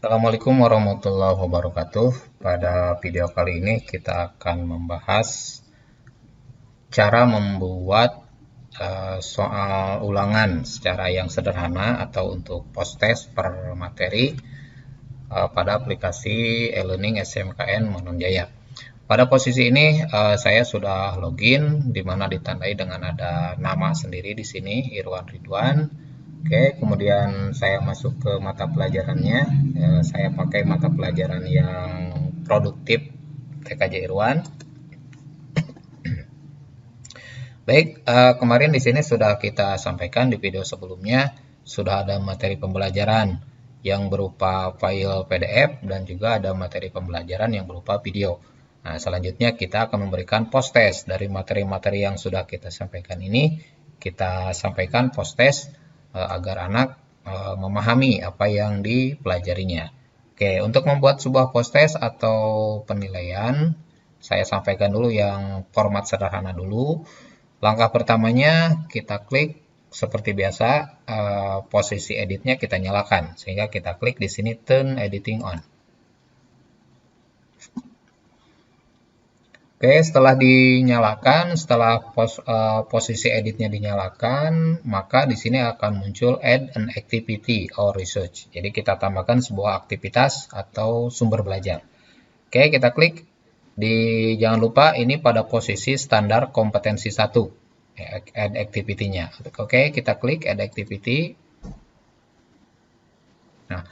Assalamualaikum warahmatullahi wabarakatuh. Pada video kali ini kita akan membahas cara membuat soal ulangan secara yang sederhana atau untuk post test per materi pada aplikasi e-learning SMKN Manunjaya. Pada posisi ini saya sudah login, di mana ditandai dengan ada nama sendiri di sini, Irwan Ridwan. Oke, kemudian saya masuk ke mata pelajarannya. Saya pakai mata pelajaran yang produktif TKJ Irwan. Baik, kemarin di sini sudah kita sampaikan di video sebelumnya, sudah ada materi pembelajaran yang berupa file PDF dan juga ada materi pembelajaran yang berupa video. Nah, selanjutnya kita akan memberikan post test dari materi-materi yang sudah kita sampaikan ini. Kita sampaikan post test agar anak memahami apa yang dipelajarinya. Oke, untuk membuat sebuah post test atau penilaian, saya sampaikan dulu yang format sederhana dulu. Langkah pertamanya kita klik seperti biasa, posisi editnya kita nyalakan, sehingga kita klik di sini turn editing on. Oke, setelah dinyalakan, setelah posisi editnya dinyalakan, maka di sini akan muncul add an activity or research. Jadi kita tambahkan sebuah aktivitas atau sumber belajar. Oke, kita klik. Jangan lupa ini pada posisi standar kompetensi 1, add activity-nya. Oke, kita klik add activity. Nah,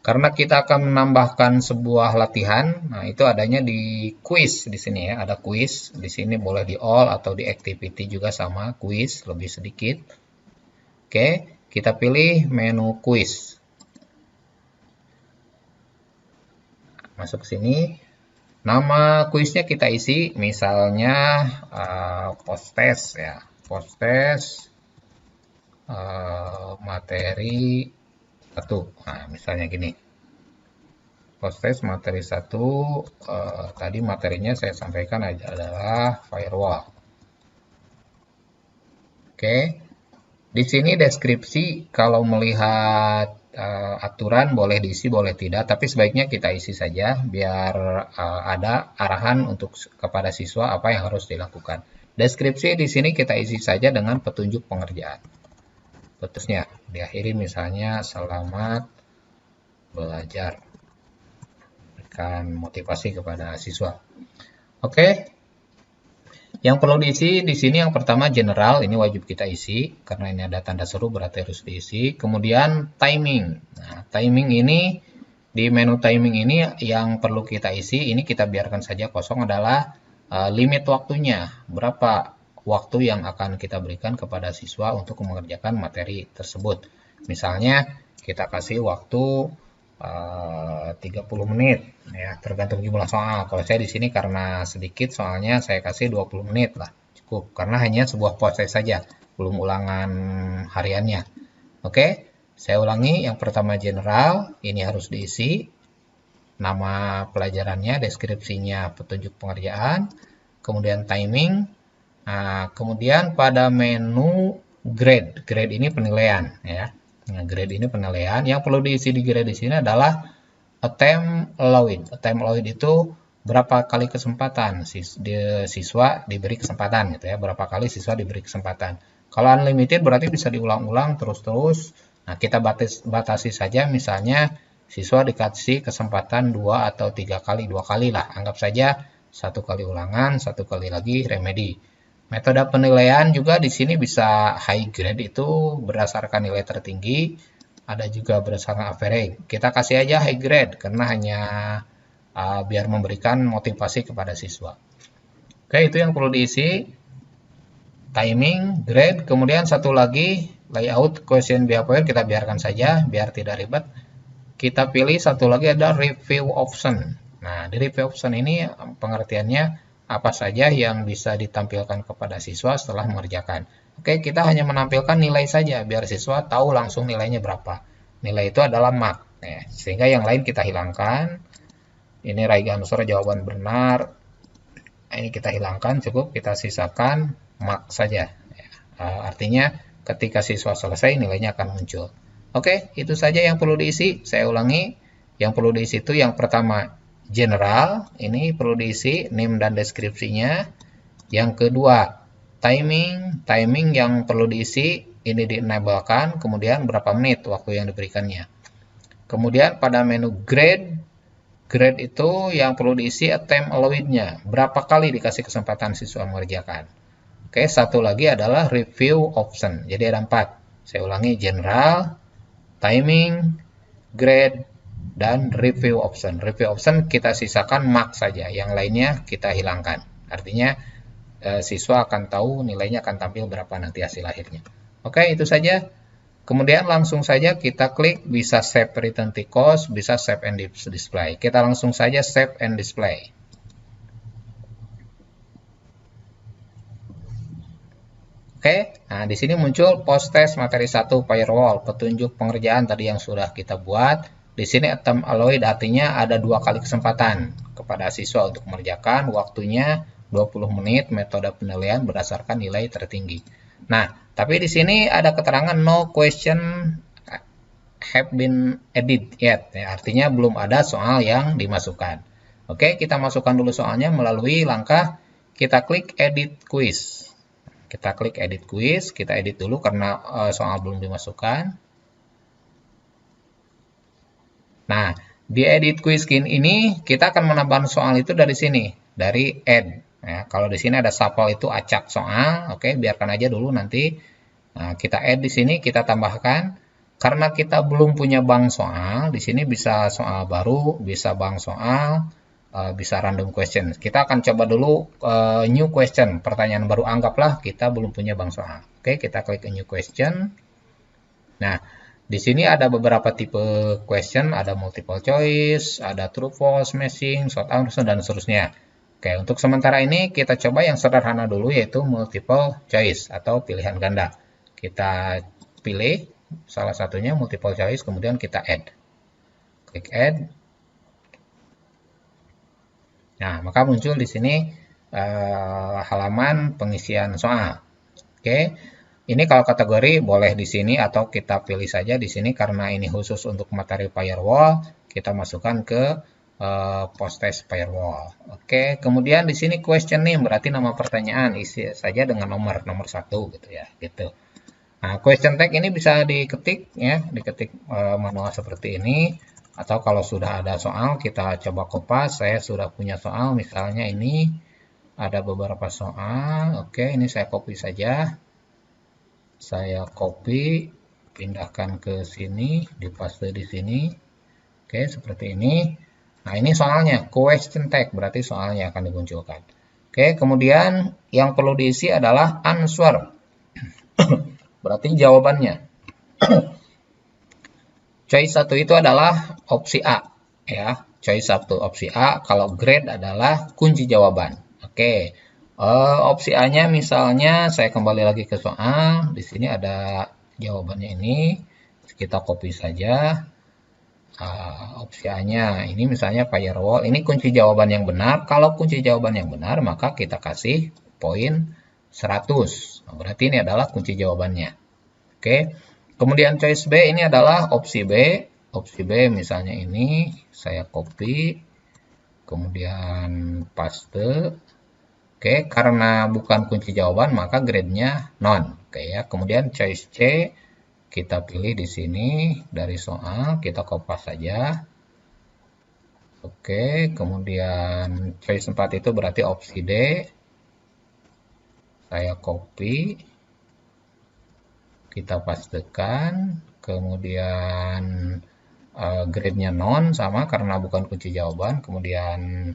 karena kita akan menambahkan sebuah latihan, nah itu adanya di quiz di sini ya, ada quiz. Di sini boleh di all atau di activity juga sama, quiz lebih sedikit. Oke, kita pilih menu quiz. Masuk ke sini. Nama kuisnya kita isi, misalnya post test ya, post test materi 1. Nah, misalnya gini, post test materi 1, tadi materinya saya sampaikan adalah firewall. Oke, di sini deskripsi kalau melihat aturan boleh diisi, boleh tidak, tapi sebaiknya kita isi saja biar ada arahan untuk kepada siswa apa yang harus dilakukan. Deskripsi di sini kita isi saja dengan petunjuk pengerjaan. Petunjuknya diakhiri misalnya selamat belajar, berikan motivasi kepada siswa. Oke. Yang perlu diisi di sini yang pertama general, ini wajib kita isi karena ini ada tanda seru berarti harus diisi. Kemudian timing. Nah, timing ini di menu timing ini yang perlu kita isi, ini kita biarkan saja kosong, adalah limit waktunya. Berapa waktu yang akan kita berikan kepada siswa untuk mengerjakan materi tersebut. Misalnya kita kasih waktu 30 menit ya, tergantung jumlah soal. Kalau saya di sini karena sedikit soalnya saya kasih 20 menit lah, cukup karena hanya sebuah post test saja, belum ulangan hariannya. Oke, saya ulangi. Yang pertama general, ini harus diisi nama pelajarannya, deskripsinya, petunjuk pengerjaan, kemudian timing. Nah, kemudian pada menu grade ini penilaian ya. Nah, grade ini penilaian. Yang perlu diisi di grade di sini adalah attempt allowed. Attempt allowed itu berapa kali kesempatan siswa diberi kesempatan gitu ya. Berapa kali siswa diberi kesempatan. Kalau unlimited berarti bisa diulang-ulang terus-terus. Nah, kita batasi saja, misalnya siswa dikasih kesempatan 2 atau 3 kali, 2 kali lah. Anggap saja 1 kali ulangan, 1 kali lagi remedi. Metode penilaian juga di sini bisa high grade, itu berdasarkan nilai tertinggi, ada juga berdasarkan average. Kita kasih aja high grade karena hanya biar memberikan motivasi kepada siswa. Oke, itu yang perlu diisi. Timing, grade, kemudian satu lagi layout, question behavior kita biarkan saja biar tidak ribet. Kita pilih satu lagi ada review option. Nah, di review option ini pengertiannya apa saja yang bisa ditampilkan kepada siswa setelah mengerjakan. Oke, kita hanya menampilkan nilai saja biar siswa tahu langsung nilainya berapa. Nilai itu adalah mark ya, sehingga yang lain kita hilangkan. Ini Raigan Ansor jawaban benar. Ini kita hilangkan, cukup kita sisakan mark saja ya. Artinya ketika siswa selesai nilainya akan muncul. Oke, itu saja yang perlu diisi. Saya ulangi. Yang perlu diisi itu yang pertama general, ini perlu diisi name dan deskripsinya. Yang kedua timing yang perlu diisi ini di-enablekan, kemudian berapa menit waktu yang diberikannya. Kemudian pada menu grade itu yang perlu diisi attempt allowed-nya, berapa kali dikasih kesempatan siswa mengerjakan. Oke, satu lagi adalah review option, jadi ada 4. Saya ulangi, general, timing, grade, dan review option. Review option kita sisakan mark saja, yang lainnya kita hilangkan. Artinya siswa akan tahu nilainya akan tampil berapa nanti hasil akhirnya. Oke, itu saja. Kemudian langsung saja kita klik bisa save return to course, bisa save and display. Kita langsung saja save and display. Oke, nah di sini muncul post test materi 1 firewall, petunjuk pengerjaan tadi yang sudah kita buat. Di sini attempt allowed artinya ada 2 kali kesempatan kepada siswa untuk mengerjakan, waktunya 20 menit, metode penilaian berdasarkan nilai tertinggi. Nah, tapi di sini ada keterangan no question have been added yet, ya, artinya belum ada soal yang dimasukkan. Oke, kita masukkan dulu soalnya melalui langkah kita klik edit quiz. Kita klik edit quiz, kita edit dulu karena soal belum dimasukkan. Nah, di edit quiz ini kita akan menambahkan soal itu dari sini, dari add. Ya, kalau di sini ada shuffle itu acak soal, oke, biarkan aja dulu nanti. Nah, kita add di sini, kita tambahkan. Karena kita belum punya bank soal, di sini bisa soal baru, bisa bank soal, bisa random question. Kita akan coba dulu new question, pertanyaan baru. Anggaplah kita belum punya bank soal. Oke, kita klik new question. Nah, di sini ada beberapa tipe question, ada multiple choice, ada true false, matching, short answer, dan seterusnya. Oke, untuk sementara ini kita coba yang sederhana dulu, yaitu multiple choice atau pilihan ganda. Kita pilih salah satunya multiple choice, kemudian kita add. Klik add. Nah, maka muncul di sini halaman pengisian soal. Oke, ini kalau kategori boleh di sini atau kita pilih saja di sini karena ini khusus untuk materi firewall, kita masukkan ke post test firewall. Oke, kemudian di sini question name berarti nama pertanyaan, isi saja dengan nomor 1 gitu ya, gitu. Nah, question tag ini bisa diketik ya, diketik manual seperti ini, atau kalau sudah ada soal kita coba kopas. Saya sudah punya soal, misalnya ini ada beberapa soal. Oke, ini saya copy saja. Saya copy, pindahkan ke sini, dipaste di sini. Oke, seperti ini. Nah, ini soalnya, question tag, berarti soalnya akan dimunculkan. Oke, kemudian yang perlu diisi adalah answer. Berarti jawabannya. Choice 1 itu adalah opsi A. Ya, choice 1 opsi A, kalau grade adalah kunci jawaban. Oke, opsi A-nya misalnya, saya kembali lagi ke soal. Di sini ada jawabannya ini. Kita copy saja. Opsi A-nya ini misalnya firewall, ini kunci jawaban yang benar. Kalau kunci jawaban yang benar, maka kita kasih poin 100. Nah, berarti ini adalah kunci jawabannya. Oke. Kemudian choice B ini adalah opsi B. Opsi B misalnya ini saya copy, kemudian paste. Oke, karena bukan kunci jawaban maka grade-nya none. Oke ya. Kemudian choice C kita pilih di sini dari soal, kita kopas saja. Oke, kemudian choice 4 itu berarti opsi D. Saya copy, kita pastekan, kemudian grade-nya none sama karena bukan kunci jawaban. Kemudian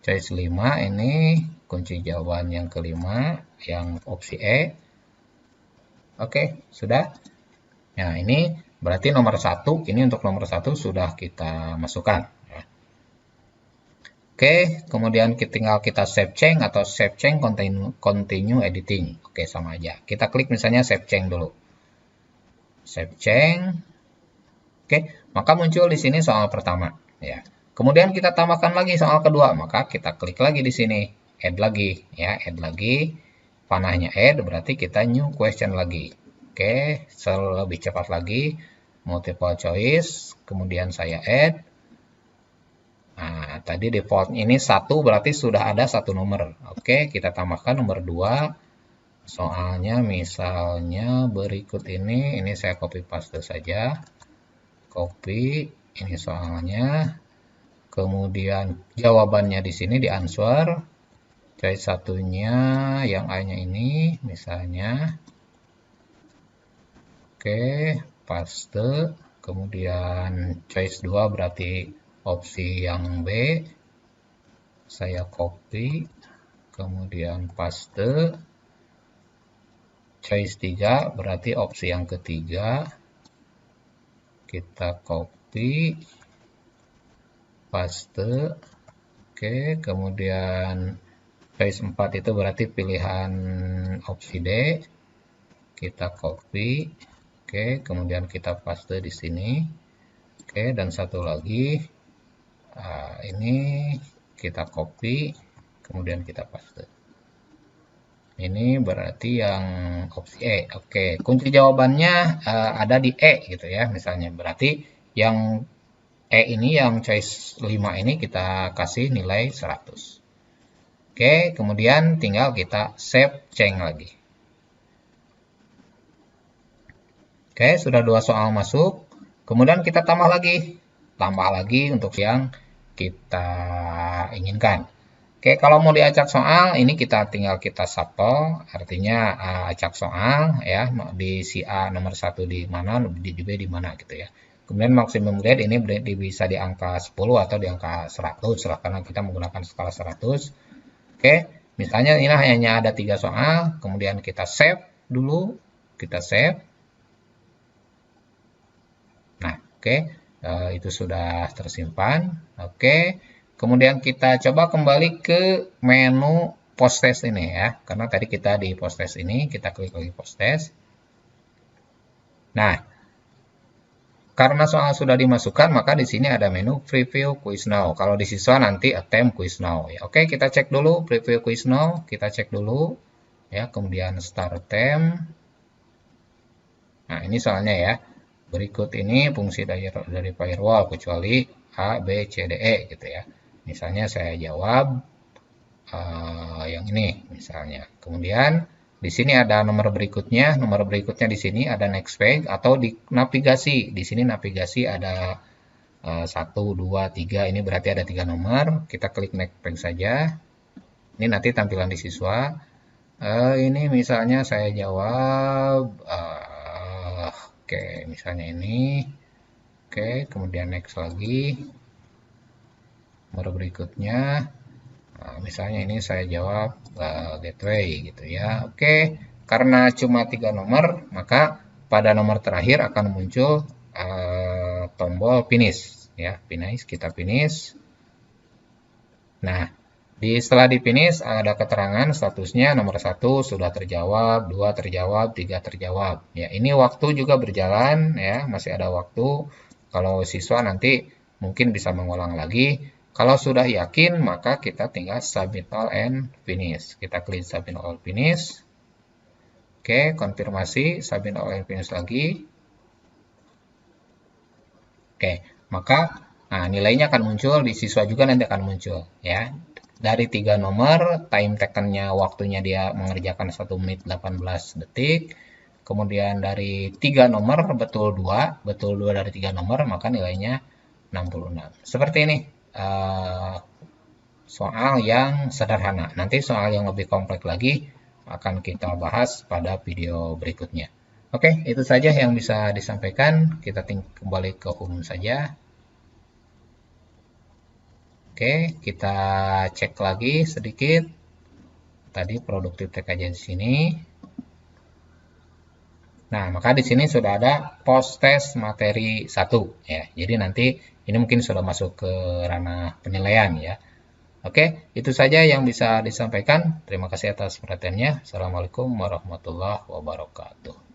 choice 5 ini kunci jawaban yang kelima, yang opsi E. Oke, sudah. Nah, ini berarti nomor 1, ini untuk nomor 1 sudah kita masukkan. Oke, kemudian tinggal kita save change atau save change continue editing. Oke, sama aja. Kita klik misalnya save change dulu. Save change. Oke, maka muncul di sini soal pertama. Ya. Kemudian kita tambahkan lagi soal kedua, maka kita klik lagi di sini, add lagi, ya, add lagi. Panahnya add, berarti kita new question lagi. Oke, lebih cepat lagi, multiple choice, kemudian saya add. tadi default ini 1 berarti sudah ada 1 nomor. Oke, kita tambahkan nomor 2. Soalnya misalnya berikut ini saya copy paste saja. Copy, ini soalnya. Kemudian jawabannya di sini di answer. Choice satunya yang A-nya ini misalnya. Oke, paste. Kemudian choice 2 berarti opsi yang B. Saya copy. Kemudian paste. Choice 3 berarti opsi yang ketiga. Kita copy. Paste. Oke, kemudian choice 4 itu berarti pilihan opsi D. Kita copy. Oke, kemudian kita paste di sini. Oke, dan satu lagi. Ini kita copy. Kemudian kita paste. Ini berarti yang opsi E. Oke, kunci jawabannya ada di E gitu ya. Misalnya berarti yang E ini yang choice 5 ini kita kasih nilai 100. Oke, kemudian tinggal kita save change lagi. Oke, sudah 2 soal masuk. Kemudian kita tambah lagi untuk yang kita inginkan. Oke, kalau mau diacak soal, ini tinggal kita shuffle, artinya acak soal ya, di si A nomor 1 di mana, di B di mana gitu ya. Kemudian maksimum grade ini bisa di angka 10 atau di angka 100 lah, karena kita menggunakan skala 100. Oke, misalnya ini hanya ada 3 soal, kemudian kita save dulu, kita save. Nah, oke, itu sudah tersimpan. Oke, kemudian kita coba kembali ke menu post test ini ya, karena tadi kita di post test ini, kita klik lagi post test. Nah, karena soal sudah dimasukkan, maka di sini ada menu preview quiz now. Kalau di siswa nanti attempt quiz now ya. Oke, kita cek dulu preview quiz now, kita cek dulu ya, kemudian start attempt. Nah, ini soalnya ya. Berikut ini fungsi dari firewall kecuali A, B, C, D, E gitu ya. Misalnya saya jawab yang ini misalnya. Kemudian di sini ada nomor berikutnya. Nomor berikutnya di sini ada next page atau di navigasi. Di sini navigasi ada 1, 2, 3. Ini berarti ada 3 nomor. Kita klik next page saja. Ini nanti tampilan di siswa. Ini misalnya saya jawab oke, misalnya ini. Oke, kemudian next lagi. Nomor berikutnya. Nah, misalnya ini saya jawab gateway gitu ya. Oke, karena cuma 3 nomor, maka pada nomor terakhir akan muncul tombol finish ya. Finish, kita finish. Nah, setelah di finish ada keterangan statusnya nomor 1 sudah terjawab, 2 terjawab, 3 terjawab. Ya, ini waktu juga berjalan ya, masih ada waktu. Kalau siswa nanti mungkin bisa mengulang lagi. Kalau sudah yakin, maka kita tinggal submit all and finish. Kita klik submit all finish. Oke, konfirmasi submit all and finish lagi. Oke, maka nilainya akan muncul di siswa juga nanti akan muncul ya. Dari 3 nomor, time taken-nya waktunya dia mengerjakan 1 menit 18 detik. Kemudian dari 3 nomor, betul 2 dari 3 nomor, maka nilainya 66. Seperti ini, soal yang sederhana. Nanti soal yang lebih kompleks lagi akan kita bahas pada video berikutnya. Oke, itu saja yang bisa disampaikan. Kita kembali ke home saja. Oke, kita cek lagi sedikit. Tadi produktif TKJ di sini. Nah, maka di sini sudah ada post test materi 1 ya. Jadi nanti ini mungkin sudah masuk ke ranah penilaian ya. Oke, itu saja yang bisa disampaikan. Terima kasih atas perhatiannya. Assalamualaikum warahmatullahi wabarakatuh.